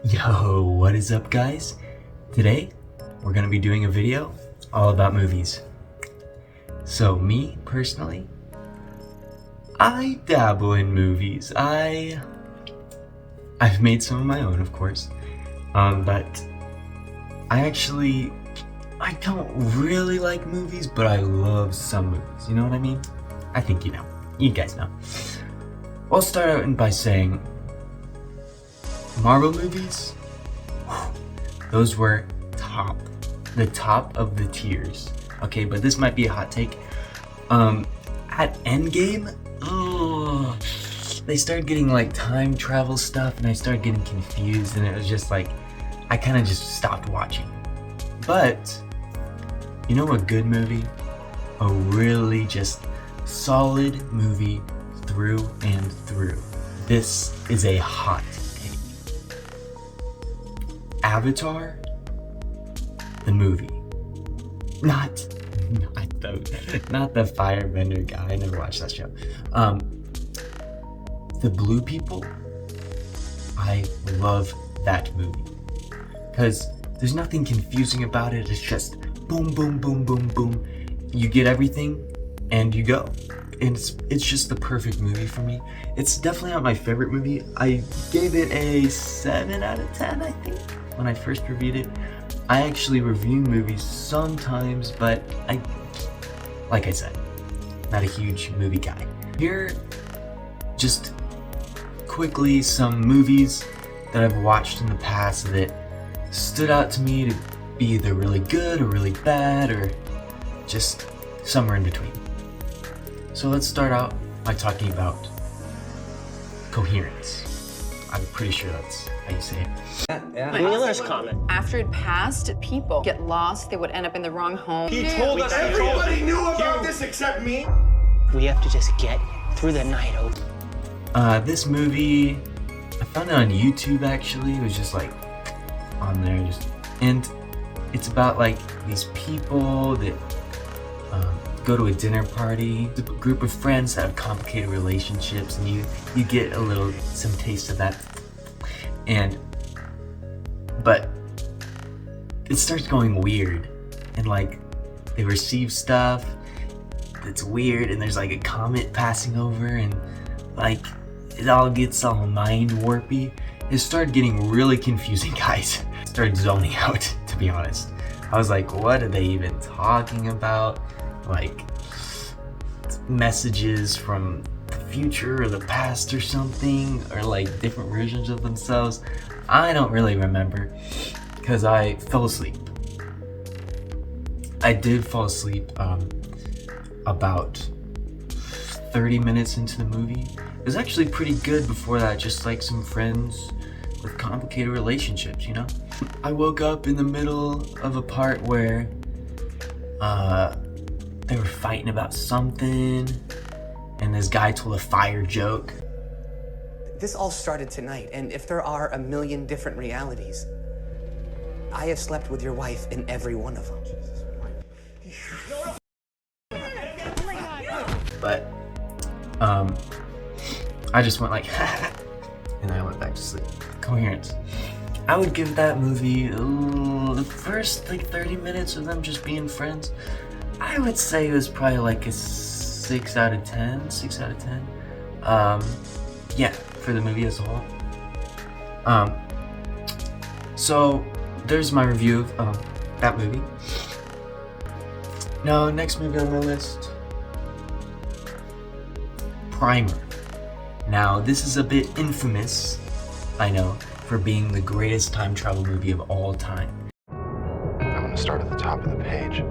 Yo, what is up guys? Today, we're gonna be doing a video all about movies. So me, personally, I dabble in movies. I've made some of my own, of course. But I don't really like movies, but I love some movies. You know what I mean? I think you know. You guys know. I'll start out by saying Marvel movies, those were the top of the tiers. Okay, but this might be a hot take. At Endgame, they started getting like time travel stuff, and I started getting confused, and it was just like, I kind of just stopped watching. But, you know, a good movie, a really just solid movie through and through. This is a hot take. Avatar, the movie. Not the Firebender guy. I never watched that show. The Blue People. I love that movie because there's nothing confusing about it. It's just boom, boom, boom, boom, boom. You get everything, and you go. And it's just the perfect movie for me. It's definitely not my favorite movie. I gave it a 7 out of 10, I think, when I first reviewed it. I actually review movies sometimes, but like I said, not a huge movie guy. Here, just quickly, some movies that I've watched in the past that stood out to me to be either really good or really bad, or just somewhere in between. So let's start out by talking about Coherence. I'm pretty sure that's how you say it. Wheeler's comment. After it passed, people get lost. They would end up in the wrong home. He told us. Everybody knew about this except me. We have to just get through the night. This movie, I found it on YouTube actually. It was just like on there, and it's about like these people that go to a dinner party. It's a group of friends that have complicated relationships, and you get some taste of that. But it starts going weird, and like they receive stuff that's weird, and there's like a comet passing over, and like it all gets all mind warpy. It started getting really confusing, guys. I started zoning out, to be honest. I was like, what are they even talking about? Like messages from the future or the past or something, or like different versions of themselves. I don't really remember because I fell asleep. I did fall asleep about 30 minutes into the movie. It was actually pretty good before that, just like some friends with complicated relationships, you know? I woke up in the middle of a part where they were fighting about something, and this guy told a fire joke. This all started tonight, and if there are a million different realities, I have slept with your wife in every one of them. But I just went like and I went back to sleep. Coherence. I would give that movie the first like 30 minutes of them just being friends, I would say it was probably like a 6 out of 10. 6 out of 10. Yeah, for the movie as a whole. So there's my review of that movie. Now, next movie on my list, Primer. Now, this is a bit infamous, I know, for being the greatest time travel movie of all time. I'm gonna start at the top of the page.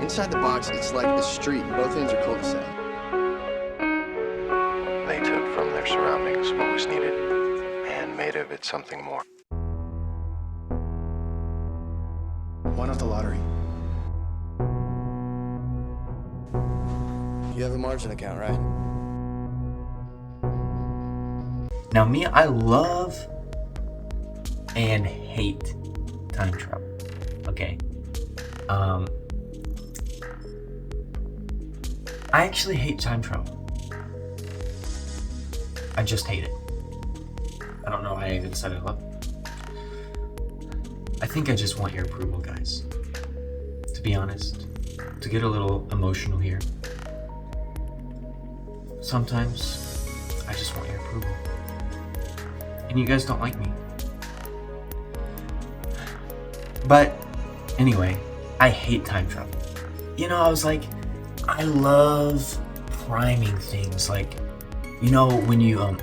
Inside the box, it's like a street, and both ends are cul-de-sac. They took from their surroundings what was needed and made of it something more. Why not the lottery? You have a margin account, right? Now me, I love and hate time travel. Okay. I actually hate time travel. I just hate it. I don't know why I even set it up. I think I just want your approval, guys. To be honest, to get a little emotional here. Sometimes I just want your approval. And you guys don't like me. But anyway, I hate time travel. You know, I was like, I love priming things. Like, you know, when you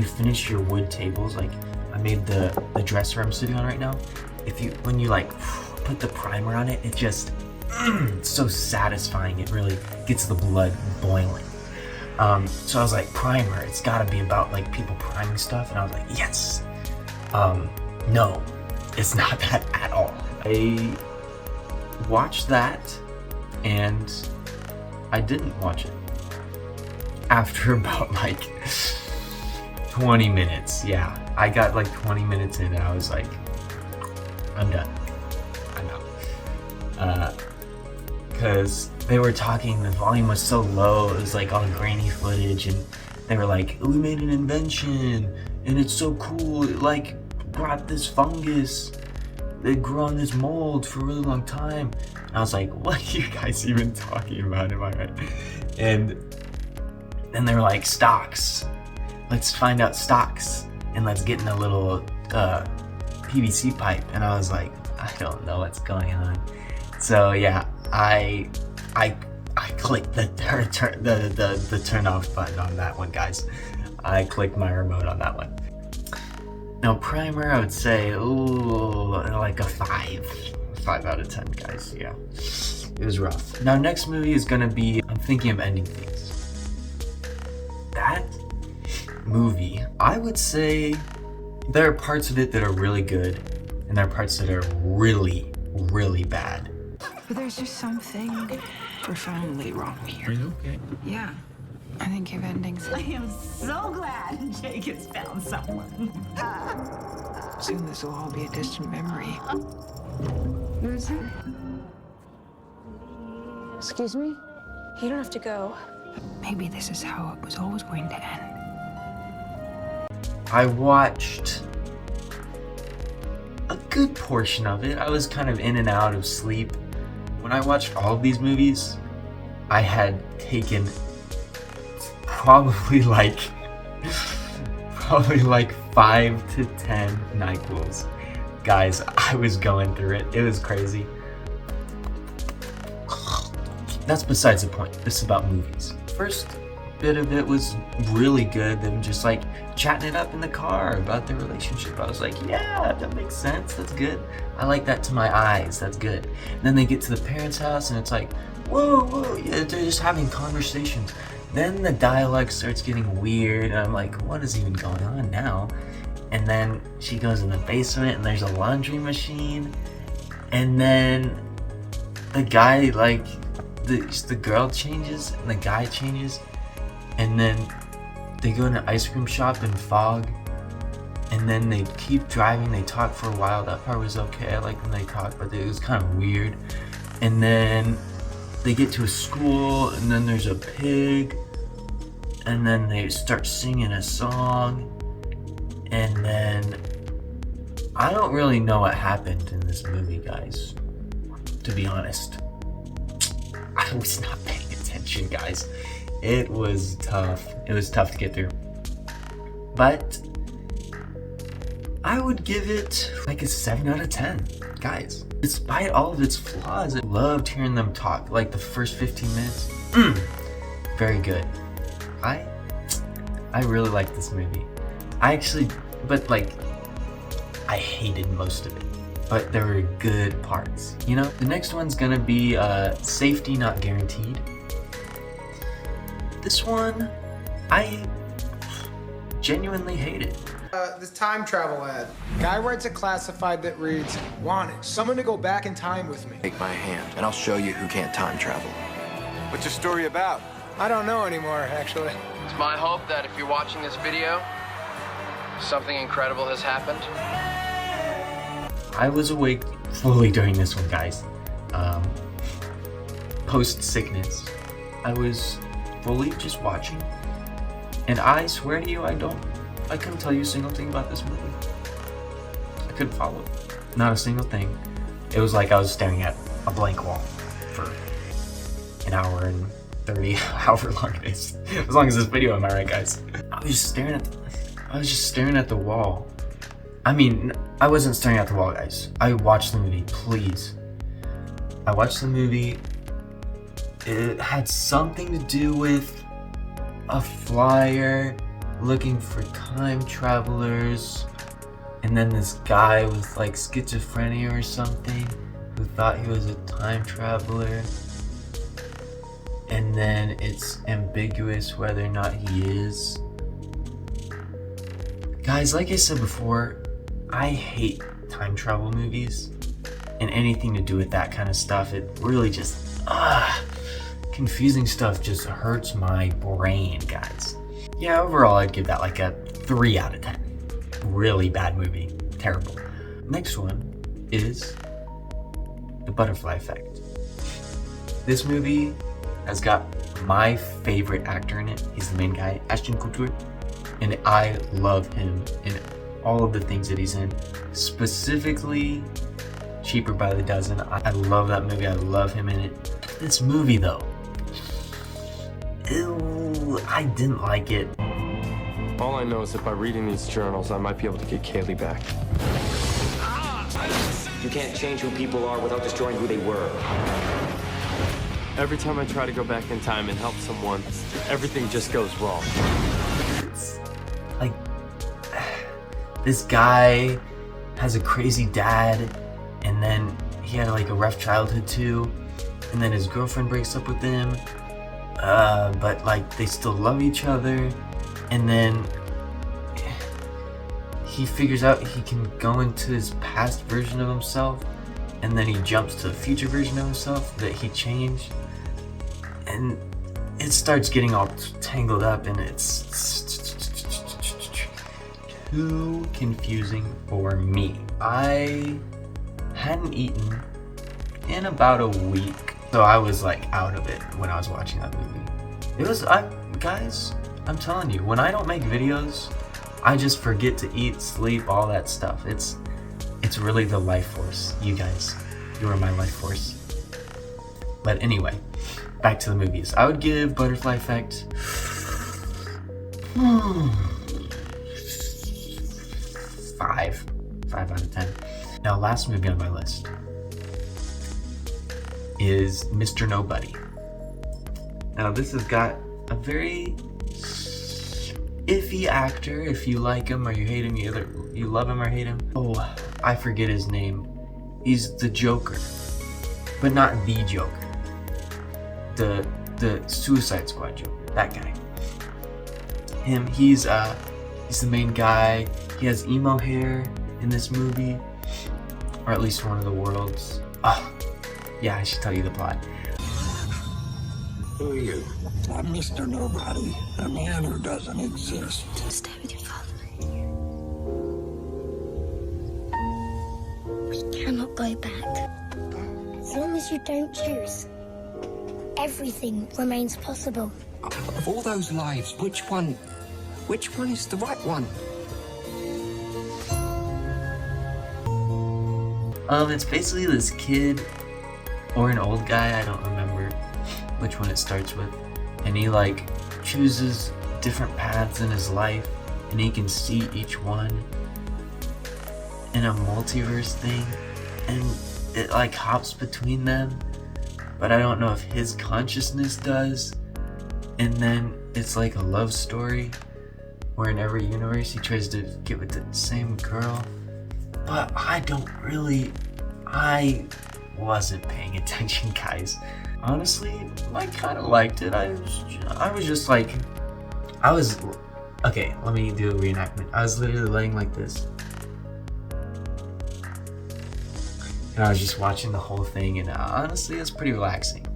finish your wood tables, like I made the dresser I'm sitting on right now. When you like put the primer on it, it just it's so satisfying. It really gets the blood boiling. So I was like, primer, it's gotta be about like people priming stuff, and I was like, yes. No, it's not that at all. I watched that and I didn't watch it. After about like 20 minutes, yeah. I got like 20 minutes in and I was like, I'm done. I'm out. Because they were talking, the volume was so low, it was like all grainy footage, and they were like, we made an invention, and it's so cool, it like brought this fungus, it grew on this mold for a really long time. And I was like, what are you guys even talking about, am I right? And then they were like, stocks, let's find out stocks, and let's get in a little PVC pipe. And I was like, I don't know what's going on. So yeah, I clicked the turn off button on that one, guys. I clicked my remote on that one. Now primer, I would say, ooh, like a 5 out of 10, guys. Yeah, it was rough. Now next movie is gonna be, I'm thinking of ending things. That movie, I would say there are parts of it that are really good, and there are parts that are really, really bad. But there's just something profoundly wrong here. Are you okay? Yeah. I think if endings. I am so glad Jake has found someone. Soon this will all be a distant memory. Who's he? Excuse me? You don't have to go. Maybe this is how it was always going to end. I watched a good portion of it. I was kind of in and out of sleep. When I watched all of these movies, I had taken probably like 5 to 10 NyQuils. Guys, I was going through it. It was crazy. That's besides the point. This is about movies. First bit of it was really good. Them just like chatting it up in the car about their relationship. I was like, yeah, that makes sense. That's good. I like that to my eyes. That's good. And then they get to the parents' house and it's like, whoa, yeah, they're just having conversations. Then the dialogue starts getting weird and I'm like, what is even going on now? And then she goes in the basement and there's a laundry machine. And then the guy, like, the girl changes and the guy changes. And then they go in an ice cream shop in fog. And then they keep driving, they talk for a while. That part was okay, I like when they talk, but it was kind of weird. And then they get to a school, and then there's a pig. And then they start singing a song. And then I don't really know what happened in this movie, guys. To be honest, I was not paying attention, guys. It was tough. It was tough to get through. But I would give it like a 7 out of 10, guys. Despite all of its flaws, I loved hearing them talk. Like the first 15 minutes, very good. I really liked this movie. I hated most of it, but there were good parts. You know, the next one's gonna be Safety Not Guaranteed. This one, I genuinely hated. This time travel ad. Guy writes a classified that reads, wanted, someone to go back in time with me. Take my hand, and I'll show you who can't time travel. What's your story about? I don't know anymore, actually. It's my hope that if you're watching this video, something incredible has happened. I was awake fully during this one, guys. Post-sickness, I was fully just watching. And I swear to you, I don't I couldn't tell you a single thing about this movie. I couldn't follow it. Not a single thing. It was like I was staring at a blank wall for an hour and 30, however long it is. As long as this video, am I right, guys? I was just staring at the wall. I mean, I wasn't staring at the wall, guys. I watched the movie, please. I watched the movie. It had something to do with a flyer looking for time travelers, and then this guy with like schizophrenia or something who thought he was a time traveler, and then it's ambiguous whether or not he is. Guys, like I said before, I hate time travel movies and anything to do with that kind of stuff. It really just confusing stuff just hurts my brain, guys. Yeah, overall I'd give that like a 3 out of 10. Really bad movie. Terrible. Next one is The Butterfly Effect. This movie has got my favorite actor in it. He's the main guy, Ashton Kutcher, and I love him in all of the things that he's in. Specifically, Cheaper by the Dozen. I love that movie. I love him in it. This movie though, ew, I didn't like it. All I know is that by reading these journals, I might be able to get Kaylee back. You can't change who people are without destroying who they were. Every time I try to go back in time and help someone, everything just goes wrong. It's like, this guy has a crazy dad, and then he had like a rough childhood too, and then his girlfriend breaks up with him, but like they still love each other, and then he figures out he can go into his past version of himself, and then he jumps to the future version of himself that he changed, and it starts getting all tangled up, and it's too confusing for me. I hadn't eaten in about a week, so I was like out of it when I was watching that movie. It was, guys, I'm telling you, when I don't make videos, I just forget to eat, sleep, all that stuff. It's really the life force. You guys, you are my life force. But anyway, back to the movies. I would give Butterfly Effect 5 out of 10. Now, last movie on my list is Mr. Nobody. Now, this has got a very iffy actor. If you like him or you hate him, you love him or hate him. Oh, I forget his name. He's the Joker, but not the Joker. The Suicide Squad Joker. That guy. Him. He's the main guy. He has emo hair in this movie, or at least one of the worlds. Oh, yeah, I should tell you the plot. Who are you? I'm Mr. Nobody, a man who doesn't exist. Stay with your father. We cannot go back. As long as you don't choose, everything remains possible. Of all those lives, which one is the right one? It's basically this kid or an old guy, I don't remember which one it starts with, and he like chooses different paths in his life, and he can see each one in a multiverse thing, and it like hops between them, but I don't know if his consciousness does. And then it's like a love story where in every universe he tries to get with the same girl, but I wasn't paying attention, guys. Honestly, I kind of liked it. I was just like, okay, let me do a reenactment. I was literally laying like this, and I was just watching the whole thing, and honestly, it's pretty relaxing.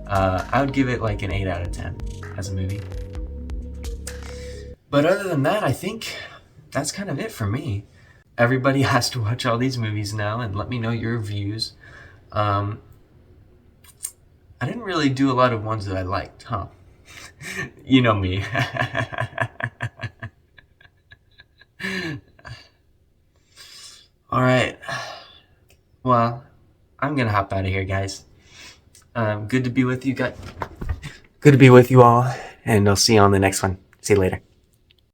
I would give it like an 8 out of 10 as a movie. But other than that, I think that's kind of it for me. Everybody has to watch all these movies now and let me know your views. I didn't really do a lot of ones that I liked, huh? You know me. Alright. Well, I'm gonna hop out of here, guys. Good to be with you guys. Good to be with you all, and I'll see you on the next one. See you later.